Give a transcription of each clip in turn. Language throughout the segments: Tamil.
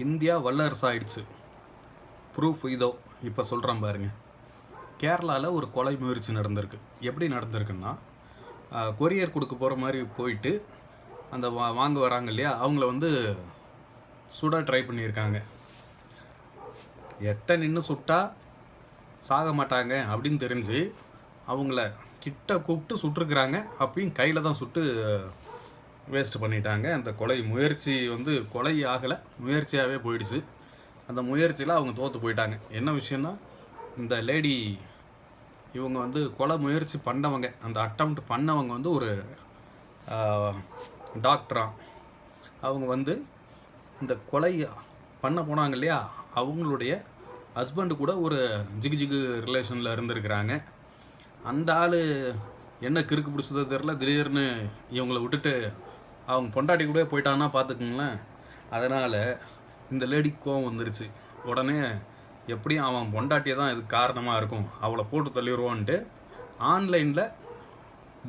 இந்தியா வல்லரசு ஆயிடுச்சு. ப்ரூஃப் இதோ இப்போ சொல்கிறேன் பாருங்க. கேரளாவில் ஒரு கொலை முயற்சி நடந்திருக்கு. எப்படி நடந்திருக்குன்னா, கொரியர் கொடுக்க போகிற மாதிரி போயிட்டு அந்த வாங்க வராங்க இல்லையா, அவங்கள வந்து சுட ட்ரை பண்ணியிருக்காங்க. எட்ட நின்று சுட்டா சாக மாட்டாங்க அப்படின்னு தெரிஞ்சு அவங்கள கிட்ட கூப்பிட்டு சுட்டுருக்குறாங்க. அப்பயும் கையில் தான் சுட்டு வேஸ்ட் பண்ணிட்டாங்க. அந்த கொலை முயற்சி வந்து கொலை ஆகலை, முயற்சியாகவே போயிடுச்சு. அந்த முயற்சியில் அவங்க தோற்று போயிட்டாங்க. என்ன விஷயம்னா, இந்த லேடி இவங்க வந்து கொலை முயற்சி பண்ணவங்க, அந்த அட்டம்ப்ட் பண்ணவங்க வந்து ஒரு டாக்டரா. அவங்க வந்து இந்த கொலை பண்ண போனாங்க இல்லையா, அவங்களுடைய ஹஸ்பண்டு கூட ஒரு ஜிகு ரிலேஷனில் இருந்திருக்கிறாங்க. அந்த ஆள் என்ன கிறுக்கு பிடிச்சதோ தெரில, திடீர்னு இவங்கள விட்டுட்டு அவங்க பொண்டாட்டி கூட போயிட்டான்னா பார்த்துக்குங்களேன். அதனால் இந்த லேடிக்கு கோவம் வந்துருச்சு. உடனே எப்படியும் அவன் பொண்டாட்டியை தான் இதுக்கு காரணமாக இருக்கும், அவளை போட்டு தள்ளிடுவோன்ட்டு ஆன்லைனில்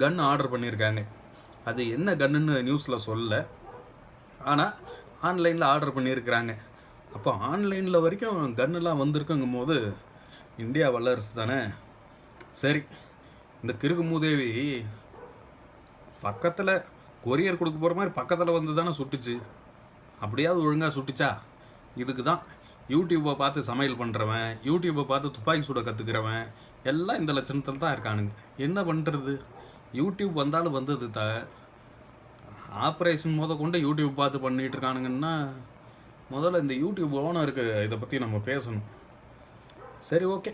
கன் ஆர்டர் பண்ணியிருக்காங்க. அது என்ன கன்னுன்னு நியூஸில் சொல்ல, ஆனால் ஆன்லைனில் ஆர்டர் பண்ணியிருக்கிறாங்க. அப்போ ஆன்லைனில் வரைக்கும் கன்னெல்லாம் வந்திருக்குங்கும் போது இந்தியா வல்லரசு தானே. சரி, இந்த கிறுக்கு மூதேவி பக்கத்தில் கொரியர் கொடுக்க போகிற மாதிரி பக்கத்தில் வந்து தானே சுட்டுச்சு. அப்படியாவது ஒழுங்காக சுட்டுச்சா? இதுக்கு தான் யூடியூப்பை பார்த்து சமையல் பண்ணுறவன், யூடியூப்பை பார்த்து துப்பாக்கி சுட கற்றுக்கிறவன் எல்லாம் இந்த லட்சணத்தில் தான் இருக்கானுங்க. என்ன பண்ணுறது, யூடியூப் வந்தாலும் வந்தது ஆப்ரேஷன் கொண்டு யூடியூப் பார்த்து பண்ணிகிட்டு இருக்கானுங்கன்னா, முதல்ல இந்த யூடியூப் ஓனருக்கு இதை பற்றி நம்ம பேசணும். சரி, ஓகே.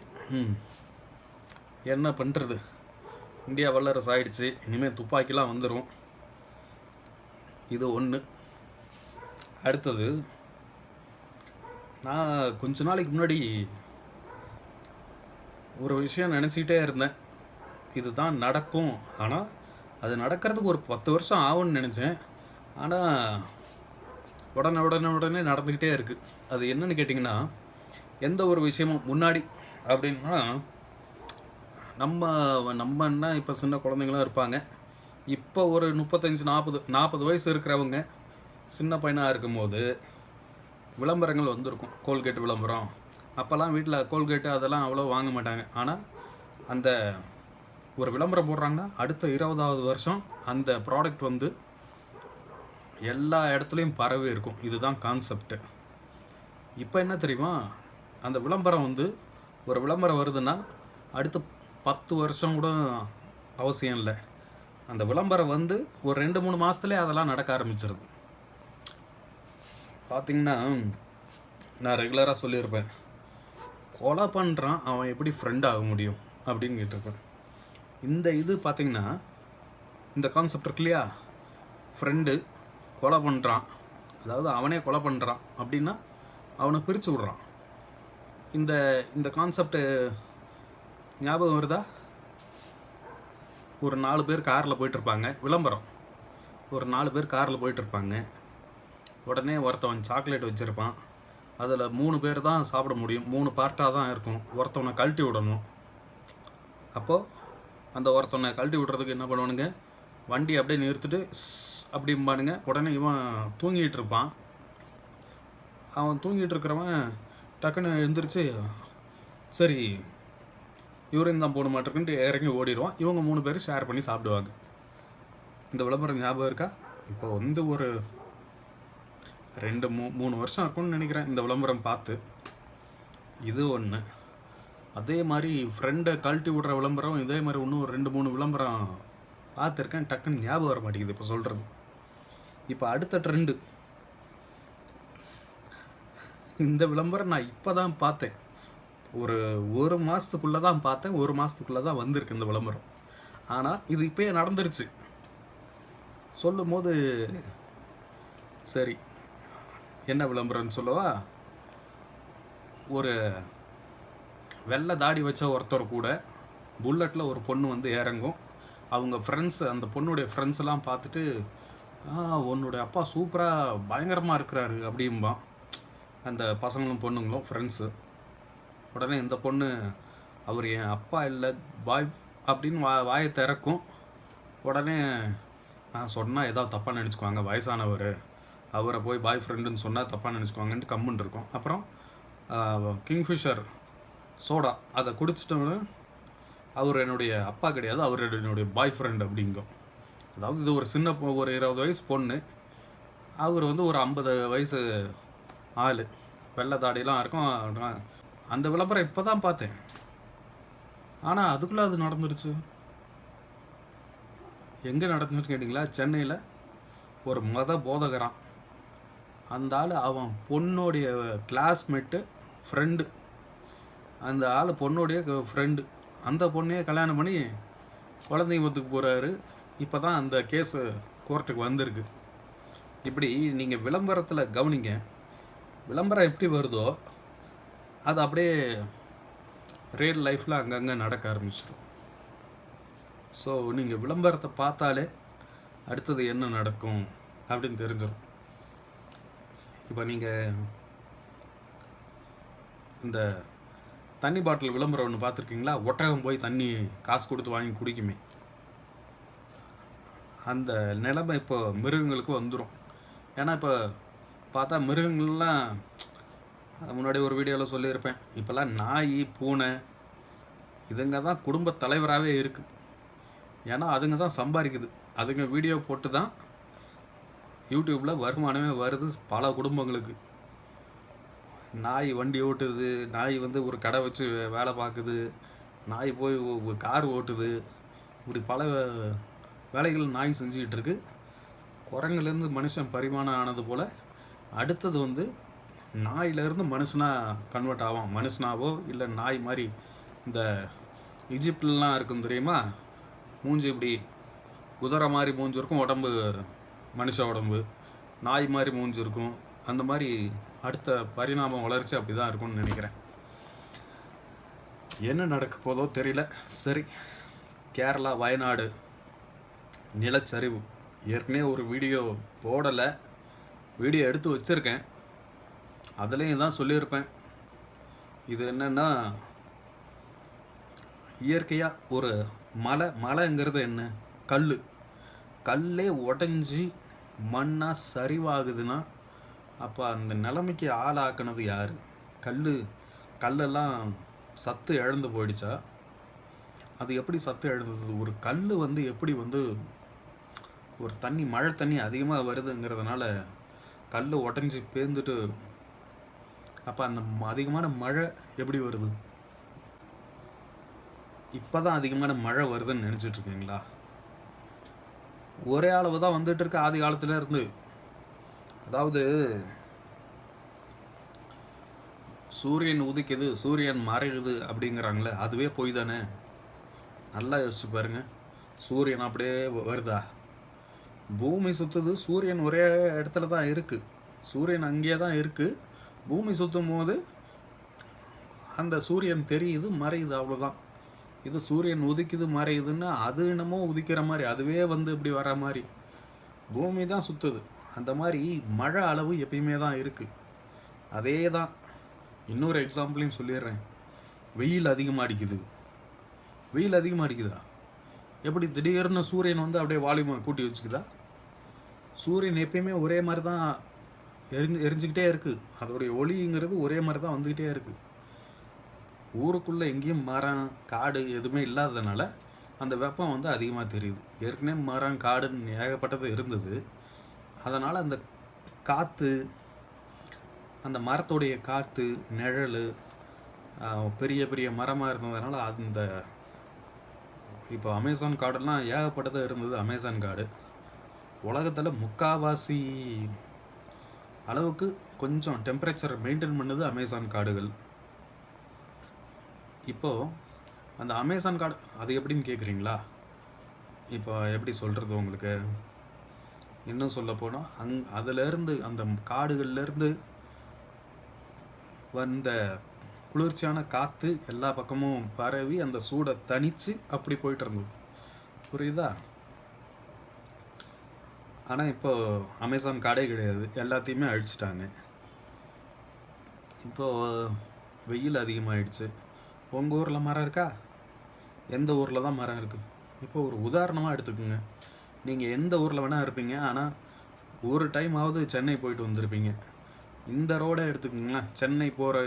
என்ன பண்ணுறது, இந்தியா வல்லரசு ஆயிடுச்சு. இனிமேல் துப்பாக்கிலாம் வந்துடும். இது ஒன்று. அடுத்தது, நான் கொஞ்ச நாளைக்கு முன்னாடி ஒரு விஷயம் நினச்சிக்கிட்டே இருந்தேன். இதுதான் நடக்கும், ஆனால் அது நடக்கிறதுக்கு ஒரு 10 வருஷம் ஆகும்னு நினச்சேன். ஆனால் உடனே நடந்துக்கிட்டே இருக்குது. அது என்னன்னு கேட்டிங்கன்னா, எந்த ஒரு விஷயமும் முன்னாடி அப்படின்னா, நம்மன்னா இப்போ சின்ன குழந்தைங்களாம் இருப்பாங்க. இப்போ ஒரு 35-40 வயசு இருக்கிறவங்க சின்ன பையனாக இருக்கும்போது விளம்பரங்கள் வந்திருக்கும். கோல்கேட் விளம்பரம். அப்போல்லாம் வீட்டில் கோல்கேட்டு அதெல்லாம் அவ்வளோ வாங்க மாட்டாங்க. ஆனால் அந்த ஒரு விளம்பரம் போடுறாங்கன்னா அடுத்த 20வது வருஷம் அந்த ப்ராடக்ட் வந்து எல்லா இடத்துலையும் பரவி இருக்கும். இதுதான் கான்செப்டு. இப்போ என்ன தெரியுமா, அந்த விளம்பரம் வந்து ஒரு விளம்பரம் வருதுன்னா அடுத்த 10 வருஷம் கூட அவசியம் இல்லை. அந்த விளம்பரம் வந்து ஒரு 2-3 மாதத்துலேயே அதெல்லாம் நடக்க ஆரம்பிச்சிருது. பார்த்திங்கன்னா, நான் ரெகுலராக சொல்லியிருப்பேன், கொலை பண்ணுறான் அவன் எப்படி ஃப்ரெண்ட் ஆக முடியும் அப்படின்னு கேட்டிருப்பேன். இந்த இது பார்த்திங்கன்னா, இந்த கான்செப்ட் இருக்கு இல்லையா, ஃப்ரெண்டு கொலை பண்ணுறான், அதாவது அவனே கொலை பண்ணுறான் அப்படின்னா அவனை பிரித்து விட்றான். இந்த இந்த கான்செப்டு ஞாபகம் வருதா? ஒரு 4 பேர் காரில் போயிட்டுருப்பாங்க. விளம்பரம், ஒரு 4 பேர் காரில் போயிட்டுருப்பாங்க. உடனே ஒருத்தவன் சாக்லேட் வச்சுருப்பான். அதில் 3 பேர் தான் சாப்பிட முடியும். 3 பார்ட்டாக தான் இருக்கும். ஒருத்தவனை கழட்டி விடணும். அப்போது அந்த ஒருத்தவனை கழட்டி விடுறதுக்கு என்ன பண்ணுவானுங்க, வண்டி அப்படியே நிறுத்திட்டு அப்படிம்பானுங்க. உடனே இவன் தூங்கிட்டு இருப்பான். அவன் தூங்கிட்டு இருக்கிறவன் டக்குன்னு எழுந்திரிச்சு, சரி யூரின் தான் போட மாட்டேருக்குன்ட்டு இறங்கி ஓடிடுவான். இவங்க 3 பேர் ஷேர் பண்ணி சாப்பிடுவாங்க. இந்த விளம்பரம் ஞாபகம் இருக்கா? இப்போ வந்து ஒரு 2-3 வருஷம் இருக்கும்னு நினைக்கிறேன் இந்த விளம்பரம் பார்த்து. இது ஒன்று. அதே மாதிரி ஃப்ரெண்டை கழட்டி விடுற விளம்பரம் இதே மாதிரி இன்னும் ஒரு 2-3 விளம்பரம் பார்த்துருக்கேன். டக்குன்னு ஞாபகம் வர மாட்டேங்குது இப்போ சொல்கிறது. இப்போ அடுத்த ட்ரெண்டு, இந்த விளம்பரம் நான் இப்போ தான் பார்த்தேன். ஒரு மாதத்துக்குள்ளே தான் பார்த்தேன். 1 மாதத்துக்குள்ளே தான் வந்திருக்கு இந்த விளம்பரம். ஆனால் இது இப்போயே நடந்துருச்சு. சொல்லும் போது சரி, என்ன விளம்பரம்னு சொல்லவா? ஒரு வெள்ளை தாடி வச்ச ஒருத்தர் கூட புல்லட்டில் ஒரு பொண்ணு வந்து இறங்கும். அவங்க ஃப்ரெண்ட்ஸ், அந்த பொண்ணுடைய ஃப்ரெண்ட்ஸ்லாம் பார்த்துட்டு, உன்னுடைய அப்பா சூப்பராக பயங்கரமாக இருக்கிறாரு அப்படிம்பான் அந்த பசங்களும் பொண்ணுங்களும் ஃப்ரெண்ட்ஸு. உடனே இந்த பொண்ணு, அவர் என் அப்பா இல்லை பாய் அப்படின்னு வாயை திறக்கும். உடனே நான் சொன்னால் ஏதாவது தப்பாக நினச்சிக்குவாங்க, வயசானவர் அவரை போய் பாய் ஃப்ரெண்டுன்னு சொன்னால் தப்பாக நினச்சிக்குவாங்கன்ட்டு கம்முன்னு இருக்கும். அப்புறம் கிங்ஃபிஷர் சோடா அதை குடிச்சிட்டோன்னு அவர் என்னுடைய அப்பா கிடையாது, அவர் என்னுடைய பாய் ஃப்ரெண்ட் அப்படிங்கும். அதாவது இது ஒரு சின்ன ஒரு 20 வயசு பொண்ணு, அவர் வந்து ஒரு 50 வயசு ஆள், வெள்ளை தாடியெல்லாம் இருக்கும். அந்த விளம்பரம் இப்போ தான் பார்த்தேன். ஆனால் அதுக்குள்ளே அது நடந்துருச்சு. எங்கே நடந்துச்சுன்னு கேட்டிங்களா? சென்னையில் ஒரு மத போதகரான். அந்த ஆள் அவன் பொண்ணுடைய கிளாஸ்மேட்டு ஃப்ரெண்டு, அந்த ஆள் பொண்ணுடைய ஃப்ரெண்டு, அந்த பொண்ணையே கல்யாணம் பண்ணி குழந்தைங்க பத்துக்கு போகிறாரு. இப்போ தான் அந்த கேஸு கோர்ட்டுக்கு வந்திருக்கு. இப்படி நீங்கள் விளம்பரத்தில் கவனிங்க, விளம்பரம் எப்படி வருதோ அது அப்படியே ரியல் லைஃப்பில் அங்கங்கே நடக்க ஆரம்பிச்சிடும். ஸோ நீங்கள் விளம்பரத்தை பார்த்தாலே அடுத்தது என்ன நடக்கும் அப்படின்னு தெரிஞ்சிடும். இப்போ நீங்கள் இந்த தண்ணி பாட்டில் விளம்பரம் ஒன்று பார்த்துருக்கீங்களா? ஒட்டகம் போய் தண்ணி காசு கொடுத்து வாங்கி குடிக்குமே, அந்த நிலைமை இப்போ மிருகங்களுக்கு வந்துடும். ஏன்னா இப்போ பார்த்தா மிருகங்கள்லாம் முன்னாடி ஒரு வீடியோவில் சொல்லியிருப்பேன், இப்போல்லாம் நாய் பூனை இதுங்க தான் குடும்ப தலைவராகவே இருக்குது. ஏன்னா அதுங்க தான் சம்பாதிக்குது. அதுங்க வீடியோ போட்டு தான் யூடியூப்பில் வருமானமே வருது பல குடும்பங்களுக்கு. நாய் வண்டி ஓட்டுது, நாய் வந்து ஒரு கடை வச்சு வேலை பார்க்குது, நாய் போய் கார் ஓட்டுது, இப்படி பல வேலைகள் நாய் செஞ்சுக்கிட்டு இருக்கு. குரங்குலேருந்து மனுஷன் பரிமாணம் ஆனது போல் அடுத்தது வந்து நாயிலேருந்து மனுஷனாக கன்வெர்ட் ஆகும். மனுஷனாவோ இல்லை நாய் மாதிரி இந்த ஈஜிப்ட்லாம் இருக்கும் தெரியுமா, மூஞ்சி இப்படி குதிரை மாதிரி மூஞ்சி இருக்கும், உடம்பு மனுஷ உடம்பு, நாய் மாதிரி மூஞ்சி இருக்கும். அந்த மாதிரி அடுத்த பரிணாம வளர்ச்சி அப்படி தான் இருக்கும்னு நினைக்கிறேன். என்ன நடக்க போதோ தெரியல. சரி, கேரளா வயநாடு நிலச்சரிவு ஏற்கனவே ஒரு வீடியோ போடலை, வீடியோ எடுத்து வச்சுருக்கேன். அதுலேயும் தான் சொல்லியிருப்பேன். இது என்னென்னா, இயற்கையாக ஒரு மலைங்கிறது என்ன, கல்லே உடஞ்சி மண்ணாக சரிவாகுதுன்னா அப்போ அந்த நிலைமைக்கு ஆளாக்குனது யார்? கல்லெல்லாம் சத்து இழந்து போயிடுச்சா? அது எப்படி சத்து இழந்தது? ஒரு கல் வந்து எப்படி வந்து ஒரு தண்ணி, மழை தண்ணி அதிகமாக வருதுங்கிறதுனால கல் உடஞ்சி பேர்ந்துட்டு அப்போ அந்த அதிகமான மழை எப்படி வருது? இப்போ தான் அதிகமான மழை வருதுன்னு நினச்சிட்ருக்கீங்களா? ஒரே அளவு தான் வந்துட்டு இருக்கு ஆதி காலத்துல இருந்து. அதாவது சூரியன் உதிக்குது சூரியன் மறையுது அப்படிங்கிறாங்களே, அதுவே போய் தானே. நல்லா யோசிச்சு பாருங்க. சூரியன் அப்படியே வருதா? பூமி சுற்றுது, சூரியன் ஒரே இடத்துல தான் இருக்குது, சூரியன் அங்கேயே தான் இருக்குது. பூமி சுற்றும் போது அந்த சூரியன் தெரியுது மறையுது, அவ்வளோதான். இது சூரியன் உதிக்குது மறையுதுன்னா அது என்னமோ உதிக்கிற மாதிரி, அதுவே வந்து இப்படி வர மாதிரி. பூமி தான் சுற்றுது. அந்த மாதிரி மழை அளவு எப்பயுமே தான் இருக்குது. அதே தான் இன்னொரு எக்ஸாம்பிளையும் சொல்லிடுறேன். வெயில் அதிகமாக அடிக்குது. வெயில் அதிகமாக அடிக்குதா? எப்படி திடீர்னு சூரியன் வந்து அப்படியே வால்யூமை கூட்டி வச்சுக்குதா? சூரியன் எப்பயுமே ஒரே மாதிரி தான் எரிஞ்சுக்கிட்டே இருக்குது. அதோடைய ஒளிங்கிறது ஒரே மாதிரி தான் வந்துக்கிட்டே இருக்குது. ஊருக்குள்ளே எங்கேயும் மரம் காடு எதுவுமே இல்லாததுனால அந்த வெப்பம் வந்து அதிகமாக தெரியுது. ஏற்கனவே மரம் காடுன்னு ஏகப்பட்டது இருந்தது. அதனால் அந்த காற்று, அந்த மரத்தோடைய காற்று நிழல் பெரிய பெரிய மரமாக இருந்ததுனால அந்த இப்போ அமேசான் காடெல்லாம் ஏகப்பட்டது இருந்தது. அமேசான் காடு உலகத்தில் முக்கால்வாசி அளவுக்கு கொஞ்சம் டெம்பரேச்சர் மெயின்டைன் பண்ணுது அமேசான் காடுகள். இப்போது அந்த அமேசான் காடு அது எப்படின்னு கேட்குறீங்களா? இப்போ எப்படி சொல்கிறது உங்களுக்கு? இன்னும் சொல்ல போனால் அதிலேருந்து அந்த காடுகள்லேருந்து வந்த குளிர்ச்சியான காற்று எல்லா பக்கமும் பரவி அந்த சூடை தணித்து அப்படி போயிட்டு இருந்தது. புரியுதா? ஆனால் இப்போ அமேசான் காடே கிடையாது, எல்லாத்தையுமே அழிச்சிட்டாங்க. இப்போது வெயில் அதிகமாகிடுச்சு. உங்கள் ஊரில் மரம் இருக்கா? எந்த ஊரில் தான் மரம் இருக்குது? இப்போ ஒரு உதாரணமாக எடுத்துக்கோங்க. நீங்கள் எந்த ஊரில் வேணால் இருப்பீங்க, ஆனால் ஒரு டைமாவது சென்னை போயிட்டு வந்திருப்பீங்க. இந்த ரோடை எடுத்துக்கோங்களேன், சென்னை போகிற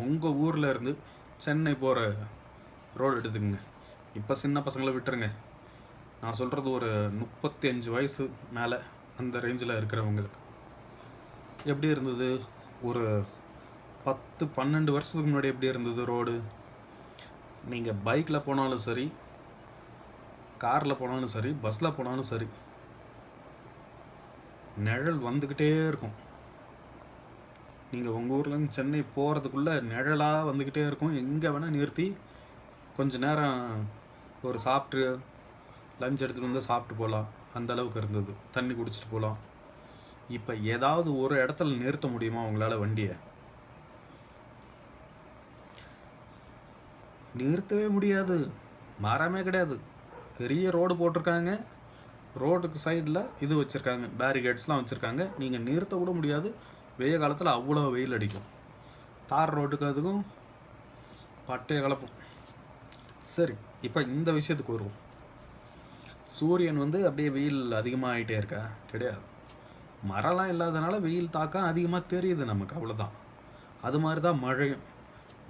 உங்கள் ஊரில் இருந்து சென்னை போகிற ரோடு எடுத்துக்கோங்க. இப்போ சின்ன பசங்களை விட்டுருங்க, நான் சொல்கிறது ஒரு 35 வயசு மேலே அந்த ரேஞ்சில் இருக்கிறவங்களுக்கு எப்படி இருந்தது? ஒரு 10-12 வருஷத்துக்கு முன்னாடி எப்படி இருந்தது ரோடு? நீங்கள் பைக்கில் போனாலும் சரி, காரில் போனாலும் சரி, பஸ்ஸில் போனாலும் சரி, நிழல் வந்துக்கிட்டே இருக்கும். நீங்கள் உங்கள் ஊர்லேருந்து சென்னை போகிறதுக்குள்ளே நிழலாக வந்துக்கிட்டே இருக்கும். எங்கே வேணால் நிறுத்தி கொஞ்ச நேரம் ஒரு சாப்பிட்டு லஞ்ச் எடுத்துகிட்டு வந்து சாப்பிட்டு போகலாம், அந்த அளவுக்கு இருந்தது. தண்ணி குடிச்சிட்டு போகலாம். இப்போ ஏதாவது ஒரு இடத்துல நிறுத்த முடியுமா உங்களால் வண்டியை? நிறுத்தவே முடியாது. மரமே கிடையாது. பெரிய ரோடு போட்டிருக்காங்க, ரோடுக்கு சைடில் இது வச்சுருக்காங்க, பேரிகேட்ஸ்லாம் வச்சுருக்காங்க. நீங்கள் நிறுத்த கூட முடியாது. வெய்ய காலத்தில் அவ்வளோ வெயில் அடிக்கும். தார் ரோட்டுக்கு அதுக்கும் பட்டையை கலப்பும். சரி, இப்போ இந்த விஷயத்துக்கு வருவோம். சூரியன் அப்படியே வெயில் அதிகமாகிட்டே இருக்கா? கிடையாது. மரம்லாம் இல்லாதனால வெயில் தாக்கம் அதிகமாக தெரியுது நமக்கு, அவ்வளோதான். அது மாதிரி தான்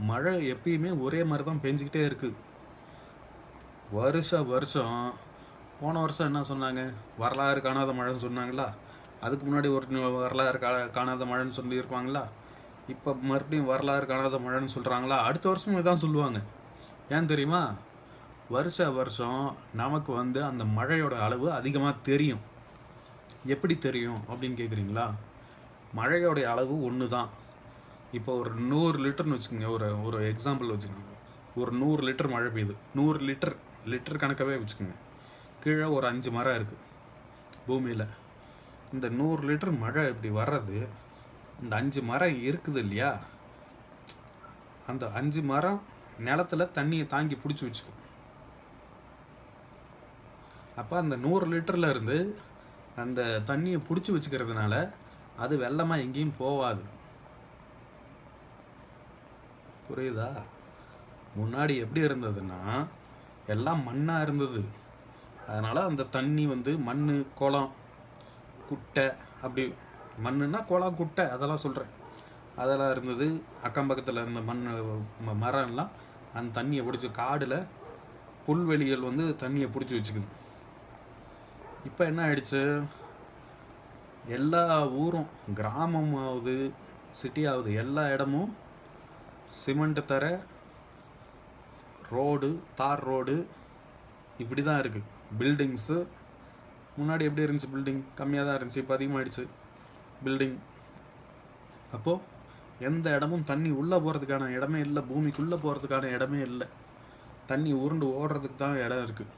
மழை எப்பயுமே ஒரே மாதிரி தான் பெஞ்சிக்கிட்டே இருக்குது. வருஷம் போன வருஷம் என்ன சொன்னாங்க? வரலாறு காணாத மழைன்னு சொன்னாங்களா? அதுக்கு முன்னாடி ஒரு வரலாறு காணாத மழைன்னு சொல்லியிருப்பாங்களா? இப்போ மறுபடியும் வரலாறு காணாத மழைன்னு சொல்கிறாங்களா? அடுத்த வருஷமும் இதான் சொல்லுவாங்க. ஏன் தெரியுமா? வருஷம் நமக்கு அந்த மழையோட அளவு அதிகமாக தெரியும். எப்படி தெரியும் அப்படின்னு கேட்குறீங்களா? மழையோடைய அளவு ஒன்று தான். இப்போ ஒரு 100 லிட்டர்னு வச்சுக்கோங்க, ஒரு எக்ஸாம்பிள் வச்சுக்கோங்க. ஒரு 100 லிட்டர் மழை பெய்யுது. 100 லிட்டர் கணக்காகவே வச்சுக்கோங்க. கீழே ஒரு 5 மரம் இருக்குது பூமியில். இந்த 100 லிட்டர் மழை இப்படி வர்றது, இந்த 5 மரம் இருக்குது இல்லையா, அந்த 5 மரம் நிலத்தில் தண்ணியை தாங்கி பிடிச்சி வச்சுக்கும். அப்போ அந்த 100 லிட்டரில் இருந்து அந்த தண்ணியை பிடிச்சி வச்சுக்கிறதுனால அது வெள்ளமாக எங்கேயும் போகாது. புரியுதா? முன்னாடி எப்படி இருந்ததுன்னா எல்லாம் மண்ணாக இருந்தது. அதனால் அந்த தண்ணி மண், குளம், குட்டை, அப்படி மண்ணுன்னா குளம், குட்டை அதெல்லாம் சொல்கிறேன், அதெல்லாம் இருந்தது. அக்கம் பக்கத்தில் இருந்த மரம்லாம் அந்த தண்ணியை பிடிச்சி, காடில் புல்வெளிகள் தண்ணியை பிடிச்சி வச்சுக்குது. இப்போ என்ன ஆயிடுச்சு? எல்லா ஊரும், கிராமமாவது சிட்டியாவது, எல்லா இடமும் சிமெண்ட் தர, ரோடு, தார் ரோடு, இப்படி தான் இருக்குது. பில்டிங்ஸு முன்னாடி எப்படி இருந்துச்சு? பில்டிங் கம்மியாக தான் இருந்துச்சு, இப்போ அதிகமாகிடுச்சு பில்டிங். அப்போது எந்த இடமும் தண்ணி உள்ளே போகிறதுக்கான இடமே இல்லை, பூமிக்குள்ளே போகிறதுக்கான இடமே இல்லை. தண்ணி உருண்டு ஓடுறதுக்கு தான் இடம் இருக்குது.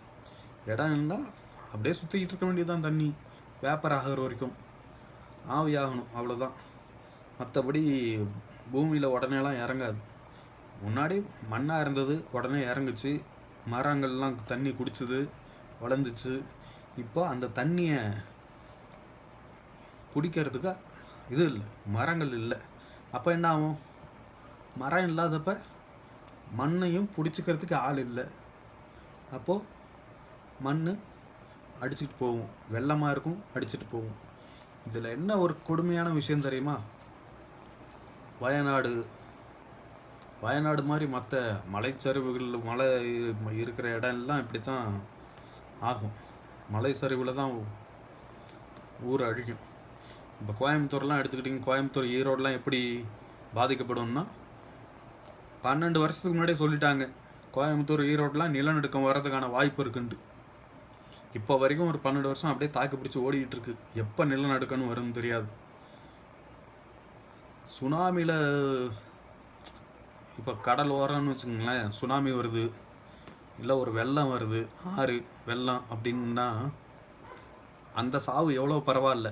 இடம் இருந்தால் அப்படியே சுற்றிக்கிட்டு இருக்க வேண்டியதுதான். தண்ணி வேப்பர் ஆகிற வரைக்கும் ஆவியாகணும், அவ்வளோதான். மற்றபடி பூமியில் உடனேலாம் இறங்காது. முன்னாடி மண்ணாக இருந்தது, உடனே இறங்குச்சு, மரங்கள்லாம் தண்ணி குடிச்சுது, வளர்ந்துச்சு. இப்போ அந்த தண்ணியை குடிக்கிறதுக்கு இது இல்லை, மரங்கள் இல்லை. அப்போ என்ன ஆகும்? மரம் இல்லாதப்ப மண்ணையும் பிடிச்சிக்கிறதுக்கு ஆள் இல்லை. அப்போது மண் அடிச்சுட்டு போகும், வெள்ளமாக இருக்கும், அடிச்சுட்டு போகும். இதில் என்ன ஒரு கொடுமையான விஷயம் தெரியுமா? வயநாடு மாதிரி மற்ற மலைச்சரிவுகள், மலை இருக்கிற இடம்லாம் இப்படி தான் ஆகும். மலை சரிவில் தான் ஊர் அழியும். இப்போ கோயம்புத்தூர்லாம் எடுத்துக்கிட்டிங்க, கோயம்புத்தூர், ஈரோடெலாம் எப்படி பாதிக்கப்படும்னா, 12 வருஷத்துக்கு முன்னாடியே சொல்லிட்டாங்க கோயம்புத்தூர், ஈரோடெலாம் நிலநடுக்கம் வர்றதுக்கான வாய்ப்பு இருக்குன்ட்டு. இப்போ வரைக்கும் ஒரு 12 வருஷம் அப்படியே தாக்கு பிடிச்சி ஓடிக்கிட்டு இருக்கு. எப்போ நிலநடுக்கம்னு வரும்னு தெரியாது. சுனாமியில் இப்போ கடல் ஓரம்னு வச்சுக்கோங்களேன், சுனாமி வருது, இல்லை ஒரு வெள்ளம் வருது, ஆறு வெள்ளம் அப்படின்னா அந்த சாவு எவ்வளோ பரவாயில்ல.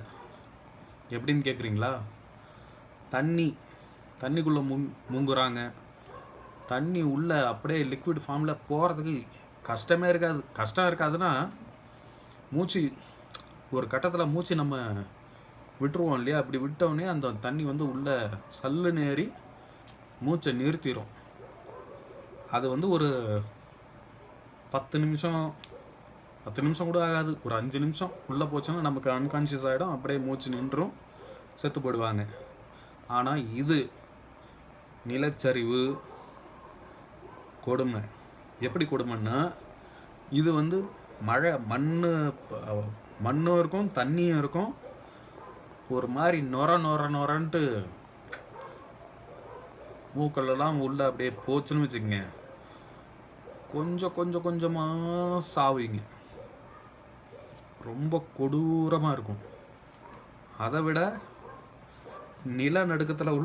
எப்படின்னு கேட்குறீங்களா? தண்ணிக்குள்ளே முங்குறாங்க. தண்ணி உள்ளே அப்படியே லிக்விட் ஃபார்மில் போகிறதுக்கு கஷ்டம் இருக்காதுன்னா, மூச்சு ஒரு கட்டத்தில் மூச்சு நம்ம விட்டுருவோம் இல்லையா? அப்படி விட்டோடனே அந்த தண்ணி உள்ளே சல்லுன்னு ஏறி மூச்சை நிறுத்திடும். அது ஒரு 10 நிமிஷம் 10 நிமிஷம் கூட ஆகாது, ஒரு 5 நிமிஷம் உள்ளே போச்சுன்னா நமக்கு அன்கான்ஷியஸ் ஆகிடும், அப்படியே மூச்சு நின்றும் செத்து போடுவாங்க. ஆனால் இது நிலச்சரிவு கொடுமை. எப்படி கொடுமைன்னா, இது வந்து மழை மண்ணும் இருக்கும், தண்ணியும் இருக்கும், ஒரு மாதிரி நொரன்ட்டு மூக்கெல்லாம் உள்ள அப்படியே போச்சுன்னு வச்சுக்கோங்க, கொஞ்சமாக சாவிங்க. ரொம்ப கொடூரமாக இருக்கும். அதை விட நிலநடுக்கத்தில்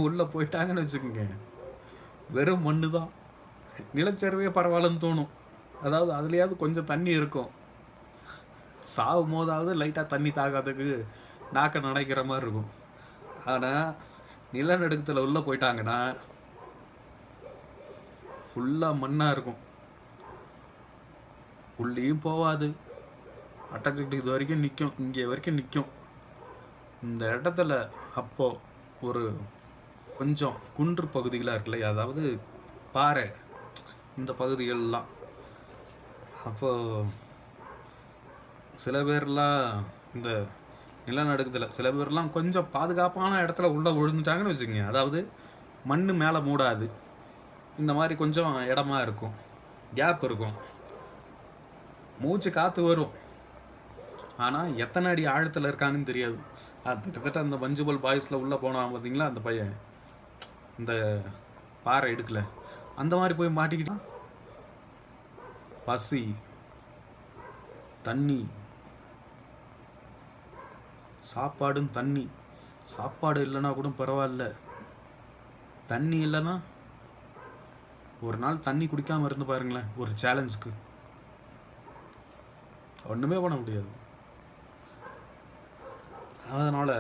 உள்ளே போயிட்டாங்கன்னு வச்சுக்கோங்க, வெறும் மண்ணு தான். நிலச்சரிவே பரவாயில்லன்னு தோணும். அதாவது அதுலேயாவது கொஞ்சம் தண்ணி இருக்கும், சாகும் போதாவது லைட்டாக தண்ணி தாக்காததுக்கு நாக்க நினைக்கிற மாதிரி இருக்கும். ஆனால் நிலநடுக்கத்தில் உள்ளே போயிட்டாங்கன்னா ஃபுல்லாக மண்ணாக இருக்கும், உள்ளேயும் போகாது, அட்டாச்சிக்கிட்டு இது வரைக்கும் நிற்கும், இங்கே வரைக்கும் நிற்கும். இந்த இடத்துல அப்போது ஒரு கொஞ்சம் குன்று பகுதிகளாக இருக்குல்ல, அதாவது பாறை, இந்த பகுதிகள்லாம் அப்போது சில பேர்லாம் இந்த நிலநடுக்கத்தில் சில பேர்லாம் கொஞ்சம் பாதுகாப்பான இடத்துல உள்ளே விழுந்துட்டாங்கன்னு வச்சுக்கோங்க. அதாவது மண் மேலே மூடாது, இந்த மாதிரி கொஞ்சம் இடமா இருக்கும், கேப் இருக்கும், மூச்சு காற்று வரும். ஆனால் எத்தனை அடி ஆழத்தில் இருக்காங்கன்னு தெரியாது. கிட்டத்தட்ட அந்த மஞ்சுபல் பாய்ஸில் உள்ளே போனான் பார்த்தீங்களா அந்த பையன், இந்த பாறை எடுக்கல, அந்த மாதிரி போய் மாட்டிக்கிட்டான். பசி, தண்ணி, சாப்பாடுன்னு தண்ணி, சாப்பாடு இல்லைன்னா கூட பரவாயில்ல, தண்ணி இல்லைன்னா ஒரு நாள் தண்ணி குடிக்காமல் இருந்து பாருங்களேன், ஒரு சேலஞ்சுக்கு ஒன்றுமே பண்ண முடியாது. அதனால்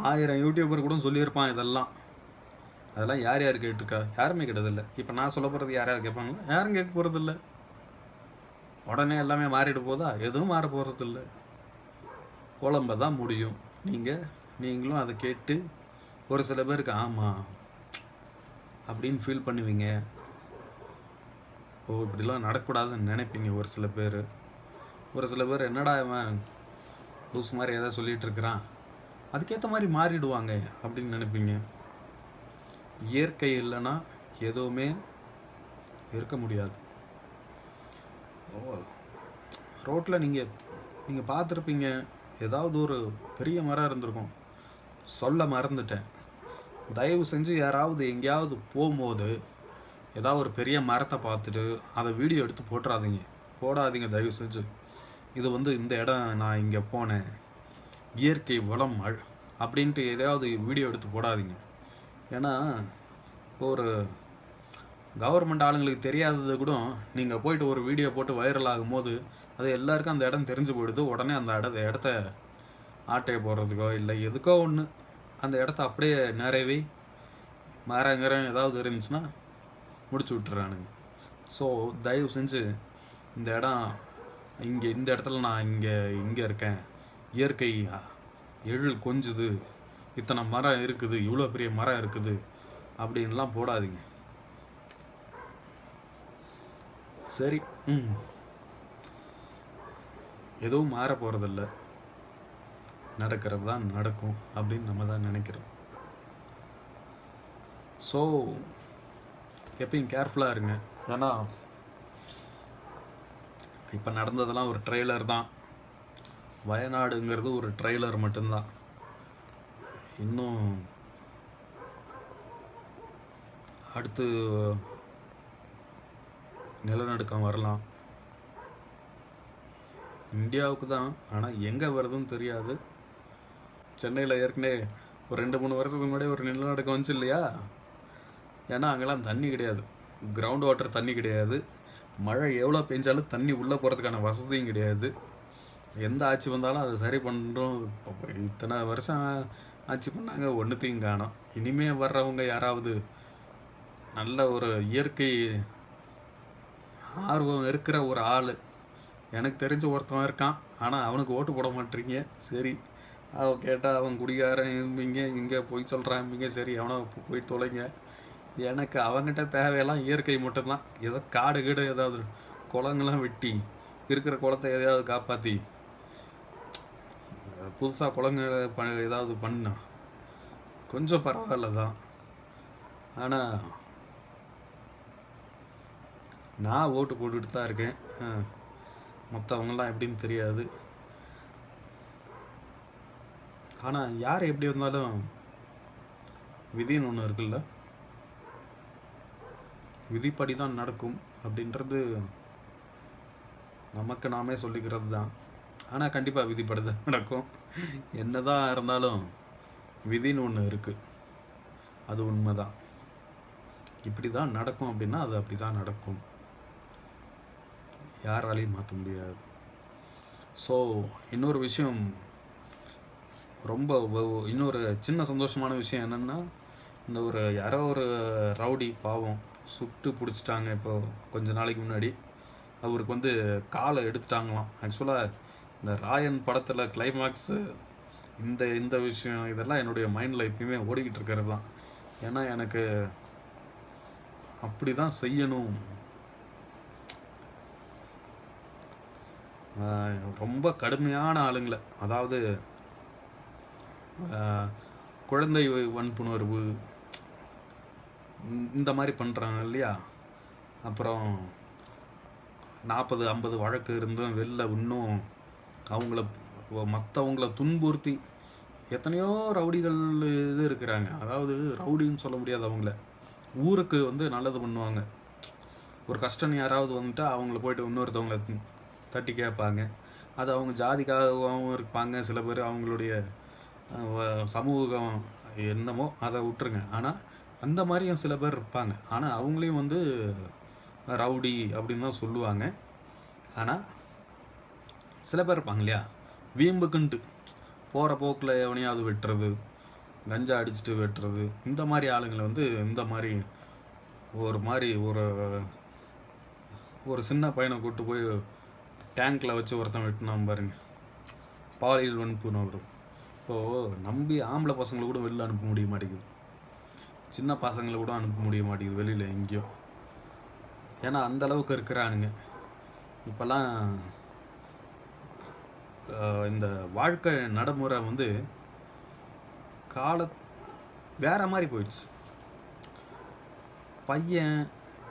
1000 யூடியூபர் கூட சொல்லியிருப்பான் இதெல்லாம். அதெல்லாம் யார் கேட்டிருக்கா? யாருமே கேட்டதில்லை. இப்போ நான் சொல்ல போகிறது யாராவது கேட்பாங்களா? யாரும் கேட்க போகிறதில்ல. உடனே எல்லாமே மாறிட போதா? எதுவும் மாற போகிறதில்ல. குழம்ப தான் முடியும். நீங்களும் அதை கேட்டு ஒரு சில பேருக்கு ஆமாம் அப்படின்னு ஃபீல் பண்ணுவீங்க. ஓ இப்படிலாம் நடக்கூடாதுன்னு நினைப்பீங்க. ஒரு சில பேர் என்னடா இவன் லூஸ் மாதிரி எதாவது சொல்லிகிட்டு இருக்கிறான், அதுக்கேற்ற மாதிரி மாறிடுவாங்க அப்படின்னு நினைப்பீங்க. இயற்கை இல்லைன்னா எதுவுமே இருக்க முடியாது. ரோட்டில் நீங்கள் பார்த்துருப்பீங்க, ஏதாவது ஒரு பெரிய மரம் இருந்திருக்கும், சொல்ல மறந்துட்டேன். தயவு செஞ்சு யாராவது எங்கேயாவது போகும்போது ஏதாவது ஒரு பெரிய மரத்தை பார்த்துட்டு அதை வீடியோ எடுத்து போடாதீங்க தயவு செஞ்சு. இது இந்த இடம் நான் இங்கே போனேன், இயற்கை வளம் அப்படின்ட்டு எதையாவது வீடியோ எடுத்து போடாதீங்க. ஏன்னா ஒரு கவர்மெண்ட் ஆளுங்களுக்கு தெரியாதது கூட நீங்கள் போயிட்டு ஒரு வீடியோ போட்டு வைரல் ஆகும்போது அது எல்லாருக்கும் அந்த இடம் தெரிஞ்சு போயிடுது. உடனே அந்த இடத்த ஆட்டையை போடுறதுக்கோ இல்லை எதுக்கோ ஒன்று அந்த இடத்த அப்படியே நிறைவே மரங்கிறம் ஏதாவது இருந்துச்சுன்னா முடிச்சு விட்டுறானுங்க. ஸோ தயவு செஞ்சு இந்த இடம் இந்த இடத்துல நான் இங்கே இருக்கேன், இயற்கை எழில் கொஞ்சுது, இத்தனை மரம் இருக்குது, இவ்வளோ பெரிய மரம் இருக்குது அப்படின்லாம் போடாதீங்க. சரி, எதுவும் மாற போகிறதில்ல, நடக்கிறது தான் நடக்கும் அப்படின்னு நம்ம தான் நினைக்கிறோம். ஸோ எப்பயும் கேர்ஃபுல்லாக இருங்க. ஏன்னா இப்போ நடந்ததெல்லாம் ஒரு ட்ரெய்லர் தான். வயநாடுங்கிறது ஒரு ட்ரெய்லர் மட்டும்தான். இன்னும் அடுத்து நிலநடுக்கம் வரலாம். இந்தியாவுக்கு தான், ஆனால் எங்கே வருதுன்னு தெரியாது. சென்னையில் ஏற்கனவே ஒரு 2-3 வருஷத்துக்கு முன்னாடி ஒரு நிலநடுக்கம் வந்துச்சு இல்லையா? ஏன்னா அங்கெல்லாம் தண்ணி கிடையாது, கிரவுண்ட் வாட்டர் தண்ணி கிடையாது, மழை எவ்வளோ பெஞ்சாலும் தண்ணி உள்ளே போகிறதுக்கான வசதியும் கிடையாது. எந்த ஆட்சி வந்தாலும் அதை சரி பண்ணுறோம். இத்தனை வருஷம் ஆட்சி பண்ணாங்க, ஒன்றுத்தையும் காணோம். இனிமேல் வர்றவங்க யாராவது நல்ல ஒரு இயற்கை ஆர்வம் இருக்கிற ஒரு ஆள், எனக்கு தெரிஞ்ச ஒருத்தவன் இருக்கான், ஆனால் அவனுக்கு ஓட்டு போட மாட்டீங்க. சரி, அவன் கேட்டால் அவன் குடிகாரன் இங்கே போய் சொல்கிறான், சரி அவனை போய் தொலைங்க. எனக்கு அவங்ககிட்ட தேவையெல்லாம் இயற்கை மட்டும்தான். ஏதோ காடு கீடு ஏதாவது குளங்கள்லாம் வெட்டி இருக்கிற குளத்தை எதையாவது காப்பாற்றி புதுசாக குளங்களை ஏதாவது பண்ணா கொஞ்சம் பரவாயில்ல தான். ஆனால் நான் ஓட்டு போட்டுட்டு தான் இருக்கேன். மற்றவங்களாம் எப்படின்னு தெரியாது. ஆனால் யார் எப்படி இருந்தாலும் விதின்னு ஒன்று இருக்குல்ல, விதிப்படி தான் நடக்கும் அப்படின்றது நமக்கு நாமே சொல்லிக்கிறது தான். ஆனால் கண்டிப்பாக விதிப்படி தான் நடக்கும். என்னதான் இருந்தாலும் விதின்னு ஒன்று இருக்குது, அது உண்மைதான். இப்படி தான் நடக்கும் அப்படின்னா அது அப்படி தான் நடக்கும், யாராலையும் மாற்ற முடியாது. ஸோ இன்னொரு விஷயம், ரொம்ப இன்னொரு சின்ன சந்தோஷமான விஷயம் என்னென்னா, இந்த ஒரு யாரோ ஒரு ரவுடி பாவம் சுட்டு பிடிச்சிட்டாங்க இப்போ கொஞ்ச நாளைக்கு முன்னாடி. அவருக்கு வந்து காலை எடுத்துட்டாங்களாம். ஆக்சுவலாக இந்த ராயன் படத்தில் கிளைமேக்ஸு இந்த விஷயம் இதெல்லாம் என்னுடைய மைண்டில் எப்பயுமே ஓடிக்கிட்டு இருக்கிறது தான். ஏன்னா எனக்கு அப்படி தான் செய்யணும். ரொம்ப கடுமையான ஆளுங்களை, அதாவது குழந்தை வன்புணர்வு இந்த மாதிரி பண்ணுறாங்க இல்லையா, அப்புறம் 40-50 வழக்கு இருந்தும் வெளில இன்னும் அவங்கள மற்றவங்கள துன்புறுத்தி எத்தனையோ ரவுடிகள் இது இருக்கிறாங்க. அதாவது ரவுடின்னு சொல்ல முடியாது, அவங்கள ஊருக்கு வந்து நல்லது பண்ணுவாங்க. ஒரு கஷ்டம் யாராவது வந்துட்டால் அவங்கள போய்ட்டு இன்னொருத்தவங்கள தட்டி கேட்பாங்க. அது அவங்க ஜாதிக்காகவும் இருப்பாங்க. சில பேர் அவங்களுடைய சமூகம் என்னமோ அதை விட்டுருங்க. ஆனால் அந்த மாதிரியும் சில பேர் இருப்பாங்க. ஆனால் அவங்களையும் வந்து ரவுடி அப்படின்னு தான் சொல்லுவாங்க. ஆனால் சில பேர் இருப்பாங்க இல்லையா, வீம்புக்குன்ட்டு போகிற போக்கில் எவனையாவது வெட்டுறது, கஞ்சா அடிச்சுட்டு வெட்டுறது, இந்த மாதிரி ஆளுங்களை வந்து இந்த மாதிரி ஒரு சின்ன பையனை கூப்பிட்டு போய் டேங்க்கில் வச்சு ஒருத்தன் வெட்டினான் பாருங்க, பாலியல் வன்புணர்வு. இப்போது நம்பி ஆம்பளை பசங்களை கூட வெளியில் அனுப்ப முடிய மாட்டேங்குது, சின்ன பசங்களை கூட அனுப்ப முடிய மாட்டேங்குது வெளியில் எங்கேயோ. ஏன்னா அந்தளவுக்கு இருக்கிறானுங்க இப்போல்லாம். இந்த வாழ்க்கை நடைமுறை வந்து வேற மாதிரி போயிடுச்சு.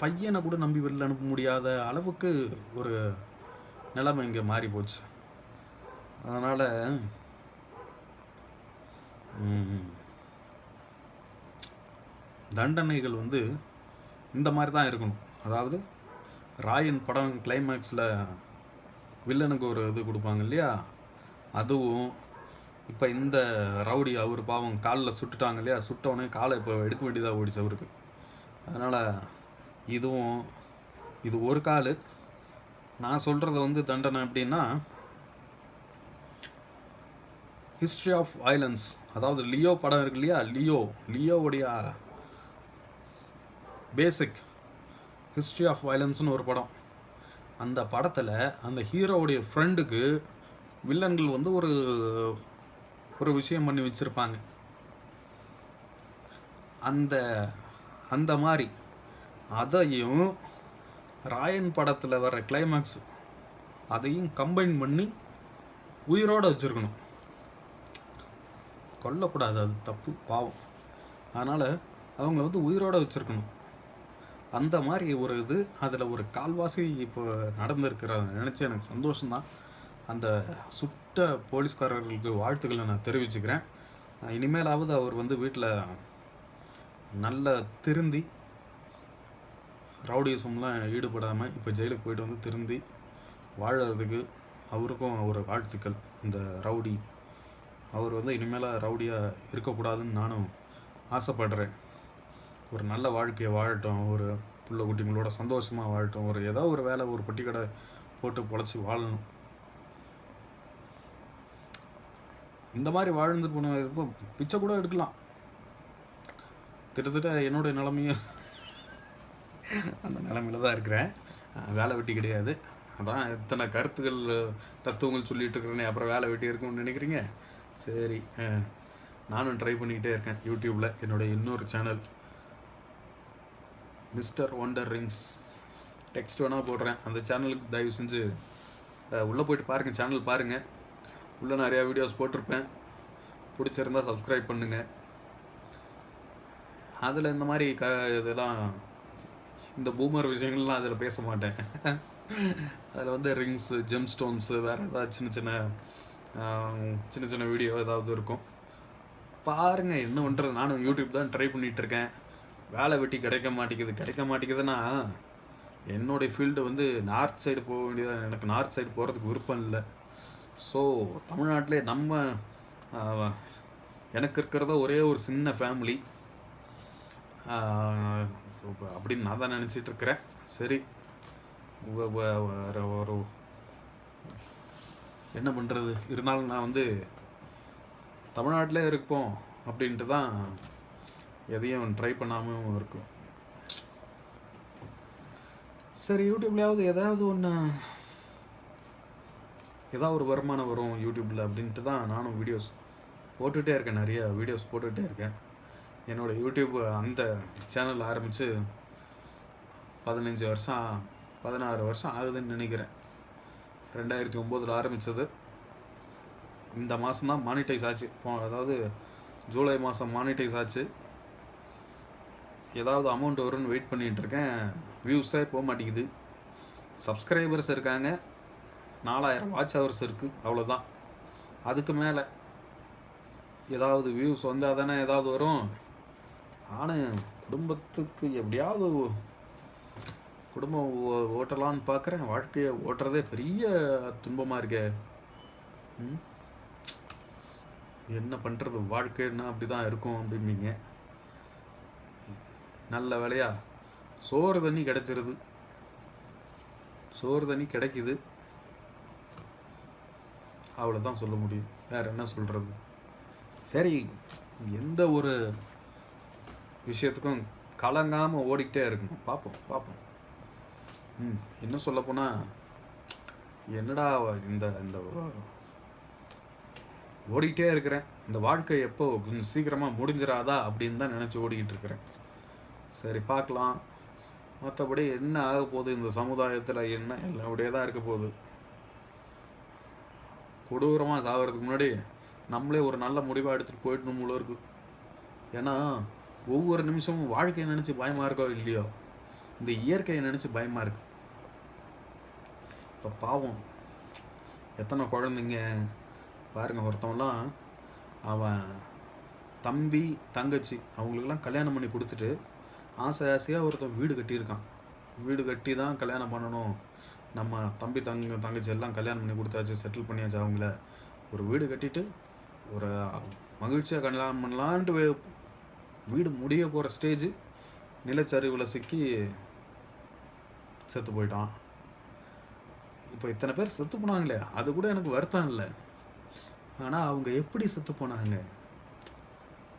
பையனை கூட நம்பி வெளியில் அனுப்ப முடியாத அளவுக்கு ஒரு நிலைமை இங்கே மாறி போச்சு. அதனால் தண்டனைகள் வந்து இந்த மாதிரி தான் இருக்கணும். அதாவது ராயன் படம் கிளைமேக்ஸில் வில்லனுக்கு ஒரு இது கொடுப்பாங்க இல்லையா, அதுவும் இப்போ இந்த ரவுடி அவர் பாவம் காலில் சுட்டுட்டாங்க இல்லையா, சுட்டவுடனே காலை இப்போ எடுக்க வேண்டியதாக போயிடுச்சு அவருக்கு. அதனால் இது ஒரு கால். நான் சொல்கிறது வந்து தண்டனை எப்படின்னா, ஹிஸ்ட்ரி ஆஃப் வயலன்ஸ், அதாவது லியோ படம் இருக்கு இல்லையா, லியோவுடைய பேசிக் ஹிஸ்ட்ரி ஆஃப் வயலன்ஸ்னு ஒரு படம். அந்த படத்தில் அந்த ஹீரோவுடைய ஃப்ரெண்டுக்கு வில்லன்கள் வந்து ஒரு விஷயம் பண்ணி வச்சுருப்பாங்க. அந்த மாதிரி அதையும் ராயன் படத்தில் வர கிளைமேக்ஸ் அதையும் கம்பைன் பண்ணி உயிரோடு வச்சுருக்கணும். கொல்லக்கூடாது, அது தப்பு, பாவம். அதனால் அவங்கள வந்து உயிரோடு வச்சுருக்கணும். அந்த மாதிரி ஒரு இது அதில் ஒரு கால்வாசி இப்போ நடந்திருக்கிற நினச்சி எனக்கு சந்தோஷம்தான். அந்த சுட்ட போலீஸ்காரர்களுக்கு வாழ்த்துக்களை நான் தெரிவிச்சுக்கிறேன். இனிமேலாவது அவர் வந்து வீட்டில் நல்ல திருந்தி ரவுடிசம்லாம் ஈடுபடாமல் இப்போ ஜெயிலுக்கு போயிட்டு வந்து திருந்தி வாழறதுக்கு அவருக்கும் ஒரு வாழ்த்துக்கள். இந்த ரவுடி அவர் வந்து இனிமேல் ரவுடியாக இருக்கக்கூடாதுன்னு நானும் ஆசைப்படுறேன். ஒரு நல்ல வாழ்க்கையை வாழட்டும், ஒரு புள்ள குட்டிங்களோட சந்தோஷமாக வாழட்டும், ஏதோ ஒரு வேலை, ஒரு பொட்டி கடை போட்டு பொழைச்சி வாழணும். இந்த மாதிரி வாழ்ந்து போன இப்போ பிச்சை கூட எடுக்கலாம். கிட்டத்தட்ட என்னுடைய நிலைமையும் அந்த நிலைமையில தான் இருக்கிறேன். வேலை வெட்டி கிடையாது. அதான் எத்தனை கருத்துக்கள் தத்துவங்கள் சொல்லிகிட்டு இருக்கிறேனே, அப்புறம் வேலை வெட்டி இருக்கும்னு நினைக்கிறீங்க? சரி, நானும் ட்ரை பண்ணிக்கிட்டே இருக்கேன் யூடியூப்பில். என்னுடைய இன்னொரு channel mister wonder rings text வேணால் போடுறேன். அந்த சேனலுக்கு தயவு செஞ்சு உள்ளே போயிட்டு பாருங்கள், சேனல் பாருங்கள். உள்ளே நிறையா வீடியோஸ் போட்டிருப்பேன். பிடிச்சிருந்தா சப்ஸ்கிரைப் பண்ணுங்கள். அதில் இந்த மாதிரி இதெல்லாம் இந்த பூமர் விஷயங்கள்லாம் அதில் பேச மாட்டேன். அதில் வந்து ரிங்ஸு, ஜெம் ஸ்டோன்ஸு, வேறு ஏதாவது சின்ன சின்ன வீடியோ ஏதாவது இருக்கும். பாருங்கள் என்ன பண்ணுறது. நானும் யூடியூப் தான் ட்ரை பண்ணிகிட்ருக்கேன். வேலை வெட்டி கிடைக்க மாட்டேங்குதுன்னா என்னுடைய ஃபீல்டு வந்து நார்த் சைடு போக வேண்டியதாக. எனக்கு நார்த் சைடு போகிறதுக்கு விருப்பம் இல்லை. ஸோ தமிழ்நாட்டிலே எனக்கு இருக்கிறத ஒரே ஒரு சின்ன ஃபேமிலி அப்படின்னு நான் தான் நினச்சிட்ருக்கிறேன். சரி, ஒரு என்ன பண்ணுறது. இருந்தாலும் நான் வந்து தமிழ்நாட்டிலே இருப்போம் அப்படின்ட்டு தான் எதையும் ட்ரை பண்ணாமல் இருக்கும். சரி, யூடியூப்லையாவது ஏதாவது ஒரு வருமானம் வரும் யூடியூப்பில் அப்படின்ட்டு தான் நானும் வீடியோஸ் போட்டுகிட்டே இருக்கேன். நிறைய வீடியோஸ் போட்டுகிட்டே இருக்கேன். என்னோடய யூடியூப் அந்த சேனல் ஆரம்பித்து 16 வருஷம் ஆகுதுன்னு நினைக்கிறேன். 2009 ஆரம்பித்தது. இந்த மாதம் தான் மானிட்டைஸ் ஆச்சு. அதாவது ஜூலை மாதம் மானிட்டைஸ் ஆச்சு. ஏதாவது அமௌண்ட் வரும்னு வெயிட் பண்ணிகிட்ருக்கேன். வியூஸே போக மாட்டேங்குது. சப்ஸ்கிரைபர்ஸ் இருக்காங்க, 4000 வாட்ச் ஹவர்ஸ் இருக்குது, அவ்வளோதான். அதுக்கு மேலே ஏதாவது வியூஸ் வந்தால் தானே ஏதாவது வரும். ஆனால் குடும்பத்துக்கு எப்படியாவது குடும்பம் ஓட்டலான்னு பார்க்குறேன். வாழ்க்கையை ஓட்டுறதே பெரிய துன்பமாக இருக்கே. என்ன பண்ணுறது, வாழ்க்கைன்னா அப்படி தான் இருக்கும் அப்படிம்பீங்க. நல்ல வேலையா சோறு தண்ணி கிடைக்குது, அவ்வளோதான் சொல்ல முடியும். வேறு என்ன சொல்கிறது. சரி, எந்த ஒரு விஷயத்துக்கும் கலங்காமல் ஓடிக்கிட்டே இருக்கணும். பார்ப்போம். என்ன சொல்லப்போனால், என்னடா இந்த இந்த ஓடிக்கிட்டே இருக்கிறேன், இந்த வாழ்க்கை எப்போ கொஞ்சம் சீக்கிரமாக முடிஞ்சிடாதா அப்படின்னு தான் நினச்சி ஓடிக்கிட்டு இருக்கிறேன். சரி, பார்க்கலாம். மற்றபடி என்ன ஆக போகுது இந்த சமுதாயத்தில், என்ன எல்லாம் அப்படியே தான் இருக்க போகுது. கொடூரமாக சாகிறதுக்கு முன்னாடி நம்மளே ஒரு நல்ல முடிவாக எடுத்துகிட்டு போயிடணும் போல இருக்குது. ஏன்னா ஒவ்வொரு நிமிஷமும் வாழ்க்கையை நினச்சி பயமாக இருக்கோ இல்லையோ, இந்த இயற்கையை நினச்சி பயமாக இருக்கு. இப்போ பாவம் எத்தனை குழந்தைங்க பாருங்கள். ஒருத்தவங்களாம் அவன் தம்பி தங்கச்சி அவங்களுக்கெல்லாம் கல்யாணம் பண்ணி கொடுத்துட்டு ஆசையாக ஒருத்தன் வீடு கட்டியிருக்கான். வீடு கட்டி தான் கல்யாணம் பண்ணணும், நம்ம தம்பி தங்கச்சி எல்லாம் கல்யாணம் பண்ணி கொடுத்தாச்சு, செட்டில் பண்ணியாச்சு. அவங்கள ஒரு வீடு கட்டிட்டு ஒரு மகிழ்ச்சியாக கல்யாணம் பண்ணலான்ட்டு வீடு முடிய போகிற ஸ்டேஜ் நிலச்சரிவில் சிக்கி செத்து போயிட்டான். இப்போ இத்தனை பேர் செத்து போனாங்களே, அது கூட எனக்கு வருத்தம் இல்லை. ஆனால் அவங்க எப்படி செத்து போனாங்க,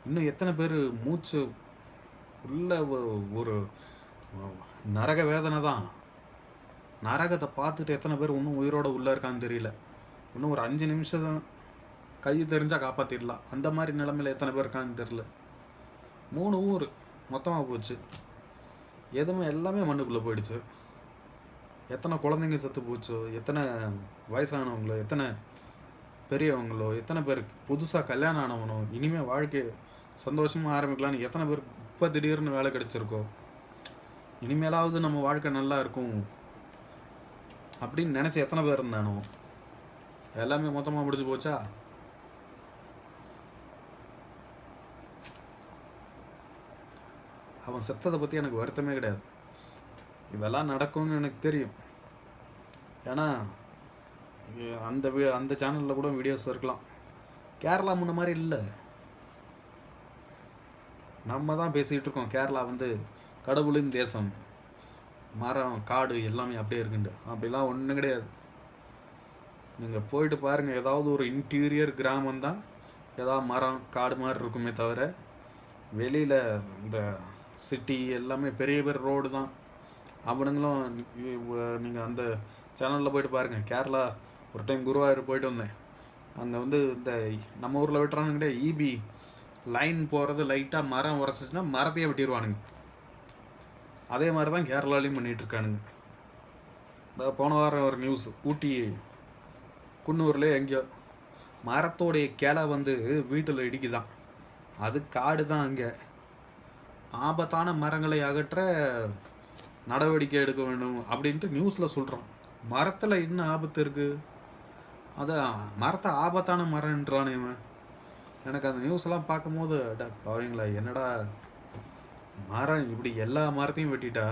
இன்னும் எத்தனை பேர் மூச்சு உள்ள ஒரு நரக வேதனை தான். நரகத்தை பார்த்துட்டு எத்தனை பேர் இன்னும் உயிரோட உள்ளே இருக்கான்னு தெரியல. இன்னும் ஒரு 5 நிமிஷம் கை தெரிஞ்சால் காப்பாற்றிடலாம், அந்த மாதிரி நிலைமையில் எத்தனை பேர் இருக்கான்னு தெரியல. 3 ஊர் மொத்தமாக போச்சு. எதுவுமே எல்லாமே மண்ணுக்குள்ளே போயிடுச்சு. எத்தனை குழந்தைங்க செத்து போச்சோ, எத்தனை வயசானவங்களோ, எத்தனை பெரியவங்களோ, எத்தனை பேர் புதுசாக கல்யாணம் ஆனவனோ, இனிமேல் வாழ்க்கையை சந்தோஷமாக ஆரம்பிக்கலான்னு எத்தனை பேர் இப்போ திடீர்னு வேலை கிடைச்சிருக்கோ, இனிமேலாவது நம்ம வாழ்க்கை நல்லா இருக்கும் அப்படின்னு நினச்சி எத்தனை பேர் இருந்தானோ, எல்லாமே மொத்தமாக முடிச்சு போச்சா. அவன் செத்ததை பற்றி எனக்கு வருத்தமே கிடையாது. இதெல்லாம் நடக்கும்னு எனக்கு தெரியும். ஏன்னா அந்த சேனலில் கூட வீடியோஸ் இருக்கலாம். கேரளா முன்ன மாதிரி இல்லை. நம்ம தான் பேசிகிட்டு இருக்கோம் கேரளா வந்து கடவுளின் தேசம், மரம் காடு எல்லாமே அப்படியே இருக்குண்டு. அப்படிலாம் ஒன்றும் கிடையாது. நீங்கள் போயிட்டு பாருங்கள், ஏதாவது ஒரு இன்டீரியர் கிராமம் தான் ஏதாவது மரம் காடு மாதிரி இருக்குமே தவிர, வெளியில் இந்த சிட்டி எல்லாமே பெரிய பெரிய ரோடு தான். அவனுங்களும் நீங்கள் அந்த சேனலில் போய்ட்டு பாருங்கள். கேரளா ஒரு டைம் குருவாயூர் போயிட்டு வந்தேன். அங்கே வந்து இந்த நம்ம ஊரில் வெட்டுறானுங்கிட்டே ஈபி லைன் போகிறது லைட்டாக மரம் உரசிச்சுன்னா மரத்தையே வெட்டிடுவானுங்க. அதே மாதிரி தான் கேரளாலையும் பண்ணிகிட்ருக்கானுங்க. இந்த போன வாரம் ஒரு நியூஸ், ஊட்டி குன்னூரில் எங்கேயோ மரத்தோடைய கிளை வந்து வீட்டில் இடிக்குதான். அது காடு தான். அங்கே ஆபத்தான மரங்களை அகற்ற நடவடிக்கை எடுக்க வேண்டும் அப்படின்ட்டு நியூஸில் சொல்கிறோம். மரத்தில் என்ன ஆபத்து இருக்குது? அதான் மரத்தை ஆபத்தான மரம்ன்றானே இவன். எனக்கு அந்த நியூஸ்லாம் பார்க்கும்போது பாவீங்களா, என்னடா மரம் இப்படி எல்லா மரத்தையும் வெட்டிட்டா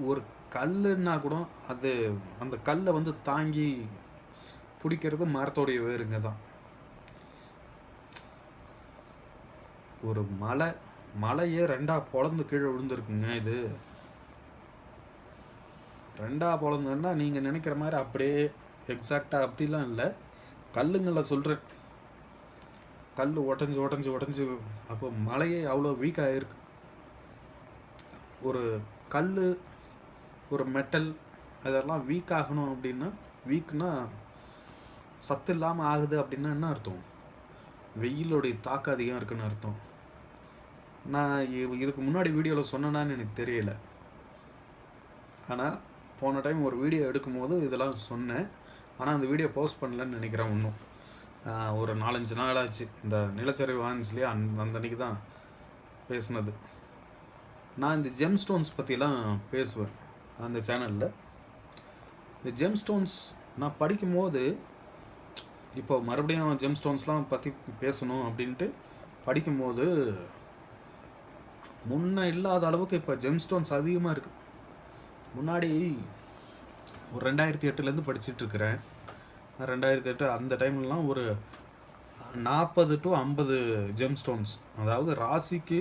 ஒரு கல்லுன்னா கூட அது அந்த கல்லை வந்து தாங்கி பிடிக்கிறது மரத்தோடைய வேருங்க தான். ஒரு மலையே ரெண்டா பொழந்து கீழே விழுந்துருக்குங்க. இது ரெண்டா பொழந்துன்னா நீங்கள் நினைக்கிற மாதிரி அப்படியே எக்ஸாக்டாக அப்படிலாம் இல்லை. கல்லுங்களை சொல்கிறேன், கல் உடஞ்சி உடஞ்சி உடஞ்சி அப்போ மலையே அவ்வளோ வீக் ஆகிருக்கு. ஒரு கல், ஒரு மெட்டல் அதெல்லாம் வீக் ஆகணும் அப்படின்னா, வீக்னா சத்து இல்லாமல் ஆகுது அப்படின்னா என்ன அர்த்தம்? வெயிலோடைய தாக்கம் அதிகம் இருக்குன்னு அர்த்தம். நான் இதுக்கு முன்னாடி வீடியோவில் சொன்னேன்னான்னு எனக்கு தெரியல. ஆனால் போன டைம் ஒரு வீடியோ எடுக்கும்போது இதெல்லாம் சொன்னேன். ஆனால் அந்த வீடியோ போஸ்ட் பண்ணலன்னு நினைக்கிறேன். இன்னும் ஒரு 4-5 நாள் ஆச்சு. இந்த நிலச்சரிவு வாங்கிச்சுலையே அந்த அன்றைக்கி தான் பேசுனது. நான் இந்த ஜெம் ஸ்டோன்ஸ் பற்றிலாம் பேசுவேன் அந்த சேனலில். இந்த ஜெம் ஸ்டோன்ஸ் நான் படிக்கும்போது, இப்போ மறுபடியும் ஜெம் ஸ்டோன்ஸ்லாம் பற்றி பேசணும் அப்படின்ட்டு படிக்கும்போது முன்ன இல்லாத அளவுக்கு இப்போ ஜெம் ஸ்டோன்ஸ் அதிகமாக இருக்குது. முன்னாடி ஒரு 2008 படிச்சுட்ருக்கிறேன். 2008 அந்த டைம்லலாம் ஒரு 40 to 50 ஜெம் ஸ்டோன்ஸ், அதாவது ராசிக்கு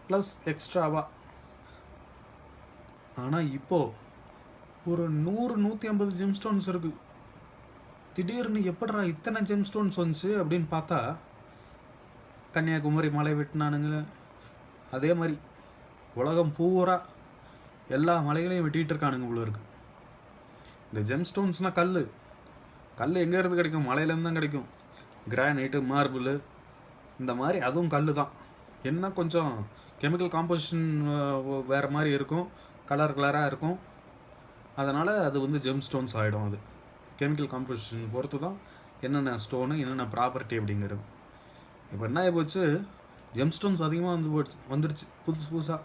ப்ளஸ் எக்ஸ்ட்ராவாக. ஆனால் இப்போது ஒரு 100-150 ஜெம் ஸ்டோன்ஸ் இருக்குது. திடீர்னு எப்படிடா இத்தனை ஜெம் ஸ்டோன்ஸ் வந்துச்சு அப்படின்னு பார்த்தா, கன்னியாகுமரி மலை வெட்டினானுங்க. அதே மாதிரி உலகம் பூரா எல்லா மலைகளையும் வெட்டிகிட்டு இருக்கானுங்க போல இருக்குது. இந்த ஜெம் ஸ்டோன்ஸ்னால் கல் எங்கேருந்து கிடைக்கும்? மலையிலேருந்து தான் கிடைக்கும். கிரானைட்டு, மார்பிள் இந்த மாதிரி அதுவும் கல் தான். என்ன கொஞ்சம் கெமிக்கல் காம்போசிஷன் வேறு மாதிரி இருக்கும், கலராக இருக்கும். அதனால் அது வந்து ஜெம் ஸ்டோன்ஸ் ஆகிடும். அது கெமிக்கல் காம்போசிஷன் பொறுத்து தான் என்னென்ன ஸ்டோனு, என்னென்ன ப்ராப்பர்ட்டி அப்படிங்கிறது. இப்போ என்ன ஆகி போச்சு, ஜெம் ஸ்டோன்ஸ் அதிகமாக வந்துடுச்சு புதுசாக.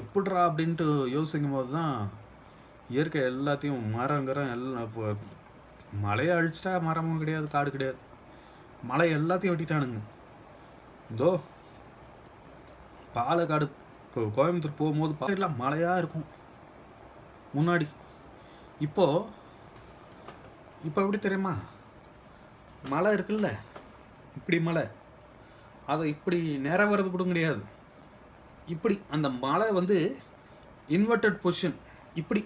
எப்படிரா அப்படின்ட்டு யோசிக்கும் போது தான் இயற்கை எல்லாத்தையும் மரங்கிறோம் எல்லாம். இப்போ மலையை அழிச்சிட்டா மரமும் கிடையாது, காடு கிடையாது. மலை எல்லாத்தையும் வெட்டிட்டானுங்க. இதோ பாலக்காடு கோயம்புத்தூர் போகும்போது பாலையெல்லாம் மலையாக இருக்கும் முன்னாடி. இப்போ எப்படி தெரியுமா? மலை இருக்குல்ல, இப்படி மலை, அதை இப்படி நேராக வர்றது கூட கிடையாது. இப்படி அந்த மலை வந்து இன்வெர்டட் பொசிஷன், இப்படி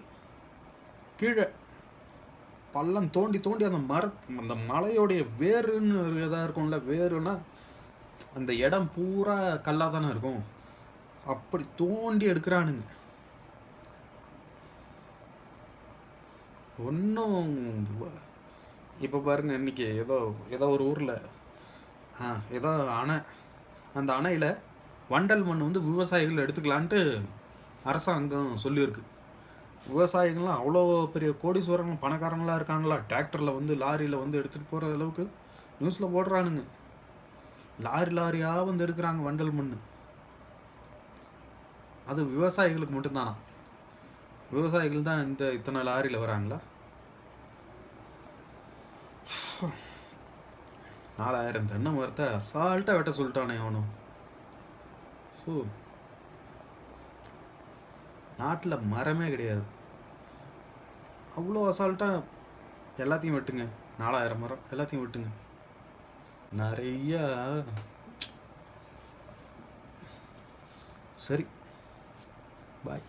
கீழே பள்ளம் தோண்டி தோண்டி அந்த மலையோடைய வேருன்னு எதாக இருக்கும்ல, வேருன்னா அந்த இடம் பூரா கல்லாக தானே இருக்கும். அப்படி தோண்டி எடுக்கிறானுங்க. ஒன்றும் இப்போ பாருங்கள், இன்றைக்கி ஏதோ ஒரு ஊரில் ஏதோ அணை, அந்த அணையில் வண்டல் மண் வந்து விவசாயிகள் எடுத்துக்கலான்ட்டு அரசாங்கம் சொல்லியிருக்கு. விவசாயிகள்லாம் அவ்வளோ பெரிய கோடீஸ்வரங்கள், பணக்காரங்களாக இருக்காங்களா, டிராக்டரில் வந்து லாரியில் வந்து எடுத்துகிட்டு போகிற அளவுக்கு நியூஸில் போடுறானுங்க. லாரியாக வந்து எடுக்கிறாங்க வண்டல் மண். அது விவசாயிகளுக்கு மட்டும்தானா? விவசாயிகள் தான் இத்தனை லாரியில் வராங்களா? 4000 தென்னை மரத்தை அசால்ட்டாக வெட்ட சொல்லிட்டானே அவனும். ஸோ நாட்டில் மரமே கிடையாது. அவ்வளோ அசால்ட்டாக எல்லாத்தையும் வெட்டுங்க. 4000 மரம் எல்லாத்தையும் வெட்டுங்க. நிறையா. சரி, பாய்.